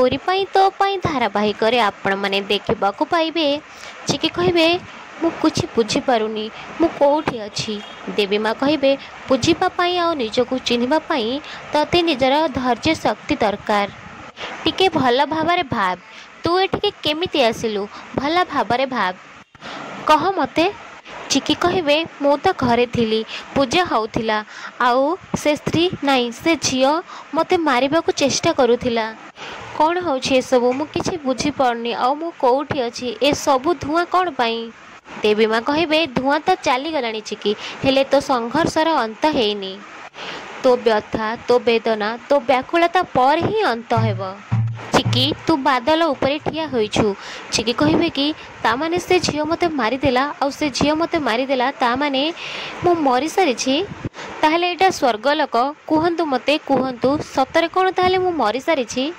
तोरी पाई तो पाई धारावाहिक आपण मैंने देखा पाइबे। चिकी कहे मु कुछ बुझीपारुनी मु कौटी अच्छी। देवी माँ कहे बुझापी आ निजक चिन्हवाई तोते निजर धैर्य शक्ति दरकार। टिके भल भाव भाव तू एठिके केमिति आसिलु भल भाव भाव कह मते। चिकी कहे मु तो घरे थी पूजा होउथिला आउ से स्त्री नाई से झियो मते मारिबा को चेष्टा करुथिला। कौन होछि ए सबु मु किछि बुझी पड़नी आ मु कोउठी अछि ए सबु धुआं कौन पाई। देवी माँ कहे धुआं तो चली गलानी चिकी हेले तो संघर्षर अंत हेनी। तो व्यथा तो वेदना तो व्याकुलता पर ही अंत हेब। चिकी तू बादल उपरे ठिया होइछु। चिकी कहे कि तामाने से झियो मते मारिदेला आ से झियो मते मारिदेला तामाने मु मरी सारिछि। ताहले एटा स्वर्गलोक कुहंतु मते कुहंतु सतरे कोन ताहले मु मरी सारिछि।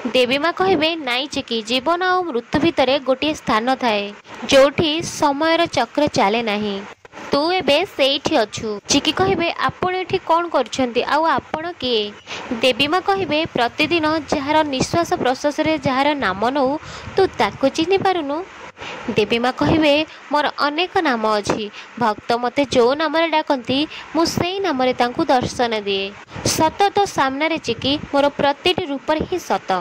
देवी माँ कहे नाई चिकी जीवन आ मृत्यु भितर गोटे स्थान थाए जोठी समयर चक्र चले नाही। तू एबे सेठी अछु। चिकी कहे आपण एठी कौन करछंती आउ आपण किए। देवी माँ कहे प्रतिदिन जार निश्वास प्रश्वास जार नाम नौ तू ताको चिन्ह पारुनु। देवी माँ कहे मोर अनेक नाम अच्छी भक्त मते जो नाम डाकती मु सेई नाम तांकु दर्शन दिए। सत तो सामने चिकी मोर प्रतिटी रूप ही सत।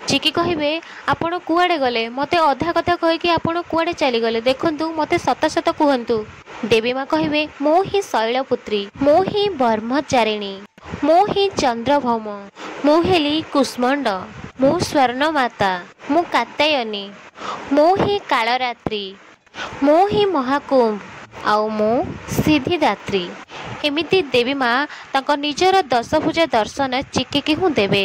चिकी कहे आपण कुआडे गले मते अधा कथा कहीकि आपण कुआडे चली गले देखंतु मते सत सत कहंतु। देवी माँ कहे मो ही शैलपुत्री मो ही ब्रह्मचारिणी मो ही चंद्रभौम मु हेली कुष्मंड मु स्वर्ण माता मु कात्यायनी मो ही कालरात्रि मो ही महाकुंभ आउ मो सिद्धिदात्री। एमिति देवी माँ तांको निजर दशभुजा दर्शन चिकी की हूँ देवे।